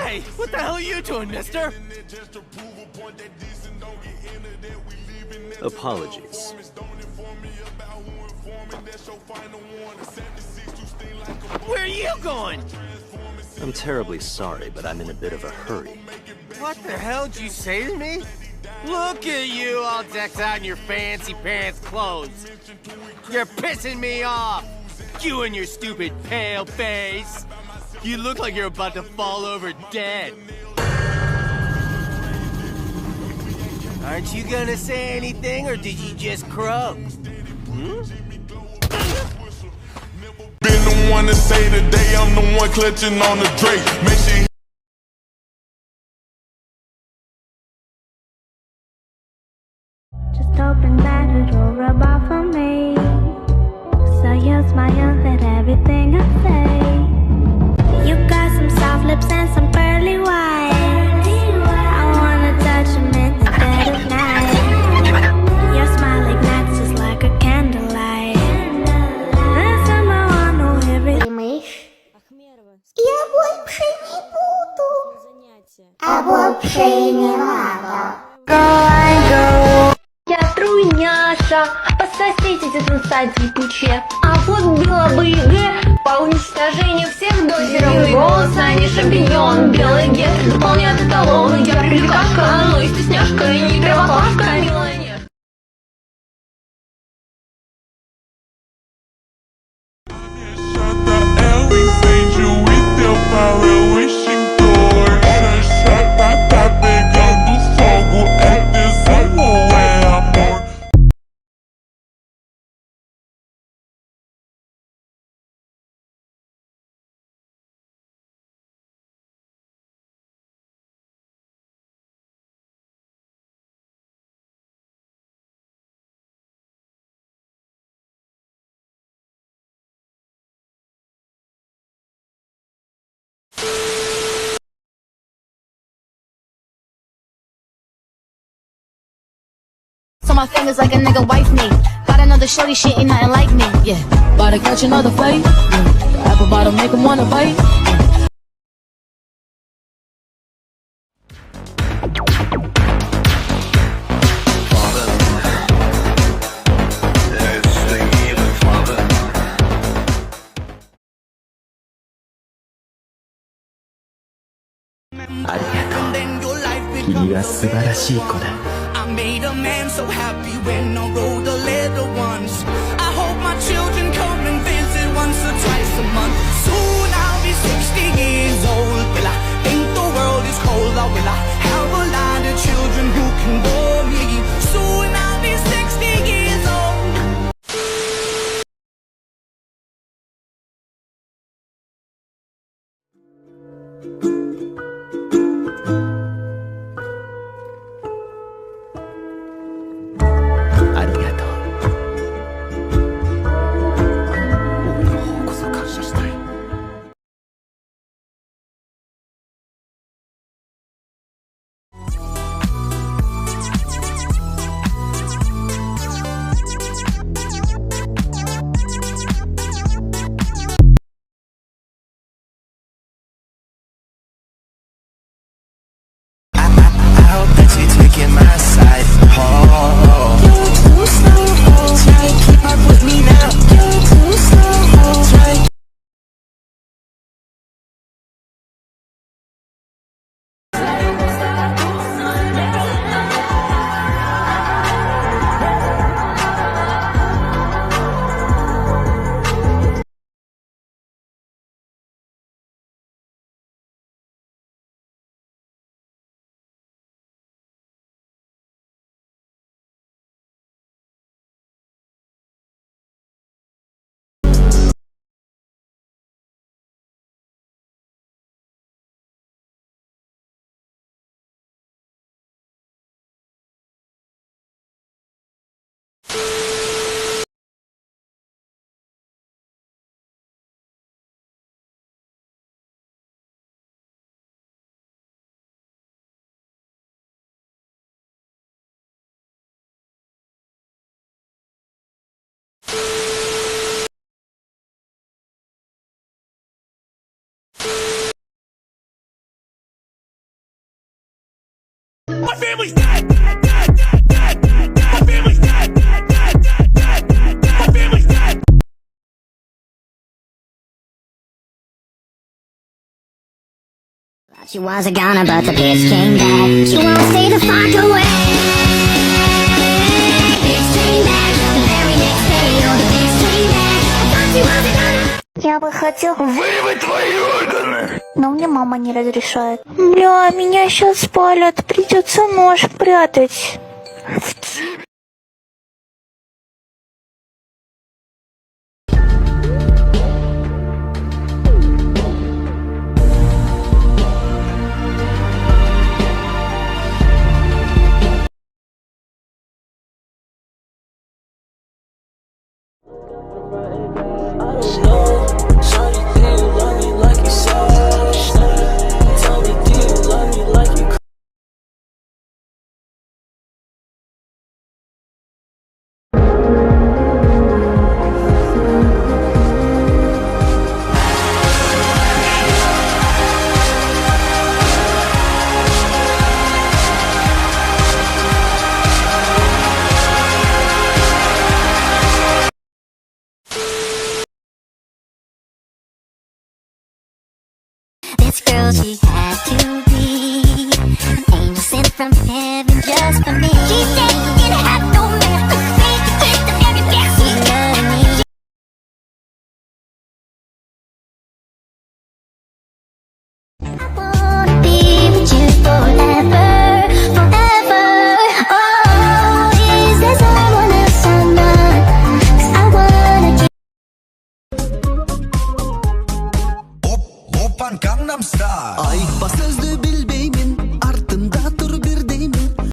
Hey, what the hell are you doing, mister? Apologies. Where are you going? I'm terribly sorry, but I'm in a bit of a hurry. What the hell did you say to me? Look at you all decked out in your fancy pants clothes. You're pissing me off. You and your stupid pale face. You look like you're about to fall over dead. Aren't you gonna say anything, or did you just croak? Been the one to say today, I'm the one clutching on the Drake. Make sure just hoping that it'll rub off on me. So you'll smile at everything I say. You got some soft lips and some pearly white. I wanna touch them in the dead of night. Your smile ignites just like a candlelight. And somehow I know everything. Я больше не буду. А больше и не надо. Я трудняша, пососите танцать в ключе. А вот было бы ЕГЭ по уничтожению всех дозеров. Голос, а не шампиньон. Белый гет дополняет эталоны. Я привлекашка, но и стесняшка, и не первоклашка, милая не. shut the L, we send you with the power wishing for. Shut that pegando fogo, é tesão ou é amor? So my fingers like a nigga wife me. Got another shorty, shit ain't nothing like me. Yeah, about to catch another fight. Yeah. The apple bottom make him wanna bite. Yeah. I made a man so happy when I wrote the letter once. I hope my children come and visit once or twice a month. Soon I'll be 60 years old. Will I think the world is cold, or will I have a lot of children who can bore me? Soon I'll be 60 years old. My family's dead. My family's dead. My family's dead. She was a goner, but the bitch came back. She won't stay the fuck away. Bitch came back the very next day. Oh, the bitch came back. I thought she was a goner. Я бы хотел вырвать твои органы, но мне мама не разрешает. Бля, меня сейчас спалят, придется нож прятать. This girl, she had to be an angel sent from heaven just for me. She said you didn't have no man, but make the kid the very best you know. I wanna be with you forever, forever. Oh, is there someone else I'm not? 'Cause I wanna keep. Опан Gangnam Style. Ayıkba sözlü bilbil.